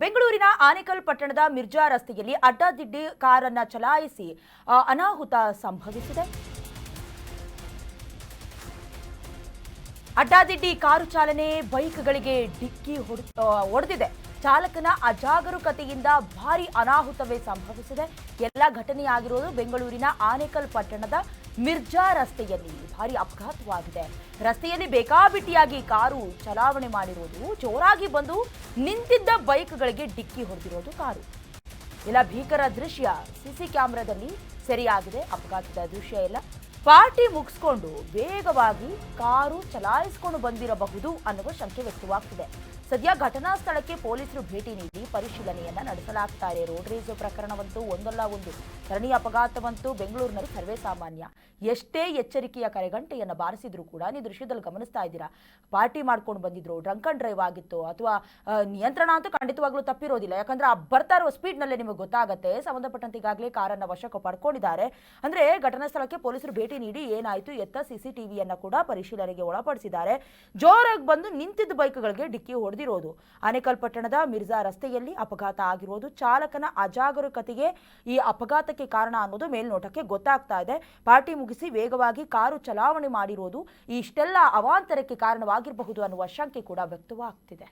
ಬೆಂಗಳೂರಿನ ಆನೇಕಲ್ ಪಟ್ಟಣದ ಮಿರ್ಜಾ ರಸ್ತೆಯಲ್ಲಿ ಅಡ್ಡಾದಿಡ್ಡಿ ಕಾರನ್ನ ಚಲಾಯಿಸಿ ಅನಾಹುತ ಸಂಭವಿಸಿದೆ. ಅಡ್ಡಾದಿಡ್ಡಿ ಕಾರು ಚಾಲನೆ ಬೈಕ್ಗಳಿಗೆ ಡಿಕ್ಕಿ ಹೊಡೆದಿದೆ. ಚಾಲಕನ ಅಜಾಗರೂಕತೆಯಿಂದ ಭಾರಿ ಅನಾಹುತವೇ ಸಂಭವಿಸಿದೆ. ಎಲ್ಲ ಘಟನೆಯಾಗಿರುವುದು ಬೆಂಗಳೂರಿನ ಆನೇಕಲ್ ಪಟ್ಟಣದ ಮಿರ್ಜಾ ರಸ್ತೆಯಲ್ಲಿ ಭಾರಿ ಅಪಘಾತವಾಗಿದೆ. ರಸ್ತೆಯಲ್ಲಿ ಬೇಕಾಬಿಟ್ಟಿಯಾಗಿ ಕಾರು ಚಲಾವಣೆ ಮಾಡಿರೋದು, ಜೋರಾಗಿ ಬಂದು ನಿಂತಿದ್ದ ಬೈಕ್ಗಳಿಗೆ ಡಿಕ್ಕಿ ಹೊಡೆದಿರೋದು ಕಾರು. ಎಲ್ಲ ಭೀಕರ ದೃಶ್ಯ ಸಿಸಿ ಕ್ಯಾಮೆರಾದಲ್ಲಿ ಸೆರೆಯಾಗಿದೆ. ಅಪಘಾತದ ದೃಶ್ಯ ಎಲ್ಲ ಪಾರ್ಟಿ ಮುಗಿಸ್ಕೊಂಡು ವೇಗವಾಗಿ ಕಾರು ಚಲಾಯಿಸಿಕೊಂಡು ಬಂದಿರಬಹುದು ಅನ್ನುವ ಶಂಕೆ ವ್ಯಕ್ತವಾಗ್ತಿದೆ. ಸದ್ಯ ಘಟನಾ ಸ್ಥಳಕ್ಕೆ ಪೊಲೀಸರು ಭೇಟಿ ನೀಡಿ ಪರಿಶೀಲನೆಯನ್ನ ನಡೆಸಲಾಗ್ತಾ ಇದೆ. ರೋಡ್ ರೇಸ್ ಪ್ರಕರಣವಂತೂ ಒಂದಲ್ಲ ಒಂದು ಸರಣಿ ಅಪಘಾತವಂತೂ ಬೆಂಗಳೂರಿನಲ್ಲಿ ಸರ್ವೇ ಸಾಮಾನ್ಯ. ಎಷ್ಟೇ ಎಚ್ಚರಿಕೆಯ ಕರೆಗಂಟೆಯನ್ನು ಬಾರಿಸಿದ್ರು ಕೂಡ ನೀವು ದೃಶ್ಯದಲ್ಲಿ ಗಮನಿಸ್ತಾ ಇದ್ದೀರಾ, ಪಾರ್ಟಿ ಮಾಡ್ಕೊಂಡು ಬಂದಿದ್ರು, ಡ್ರಂಕ್ ಅಂಡ್ ಡ್ರೈವ್ ಆಗಿತ್ತು ಅಥವಾ ನಿಯಂತ್ರಣ ಅಂತೂ ಖಂಡಿತವಾಗ್ಲೂ ತಪ್ಪಿರೋದಿಲ್ಲ. ಯಾಕಂದ್ರೆ ಆ ಬರ್ತಾ ಇರೋ ಸ್ಪೀಡ್ನಲ್ಲೇ ನಿಮಗೆ ಗೊತ್ತಾಗುತ್ತೆ. ಸಂಬಂಧಪಟ್ಟಂತೆ ಈಗಾಗಲೇ ಕಾರನ್ನು ವಶಕ್ಕೆ ಪಡ್ಕೊಂಡಿದ್ದಾರೆ. ಅಂದ್ರೆ ಘಟನಾ ಸ್ಥಳಕ್ಕೆ ಪೊಲೀಸರು ಭೇಟಿ ನೀಡಿ ಏನಾಯ್ತು ಎತ್ತ ಸಿಸಿಟಿವಿಯನ್ನ ಕೂಡ ಪರಿಶೀಲನೆಗೆ ಒಳಪಡಿಸಿದ್ದಾರೆ. ಜೋರಾಗಿ ಬಂದು ನಿಂತಿದ್ದ ಬೈಕ್ಗಳಿಗೆ ಡಿಕ್ಕಿ ಹೊಡೆದಿರೋದು. ಆನೇಕಲ್ ಪಟ್ಟಣದ ಮಿರ್ಜಾ ರಸ್ತೆಯಲ್ಲಿ ಅಪಘಾತ ಆಗಿರೋದು. ಚಾಲಕನ ಅಜಾಗರೂಕತೆಗೆ ಈ ಅಪಘಾತಕ್ಕೆ ಕಾರಣ ಅನ್ನೋದು ಮೇಲ್ನೋಟಕ್ಕೆ ಗೊತ್ತಾಗ್ತಾ ಇದೆ. ಪಾರ್ಟಿ ಮುಗಿಸಿ ವೇಗವಾಗಿ ಕಾರು ಚಲಾವಣೆ ಮಾಡಿರೋದು ಇಷ್ಟೆಲ್ಲ ಅವಾಂತರಕ್ಕೆ ಕಾರಣವಾಗಿರಬಹುದು ಅನ್ನುವ ಶಂಕೆ ಕೂಡ ವ್ಯಕ್ತವಾಗ್ತಿದೆ.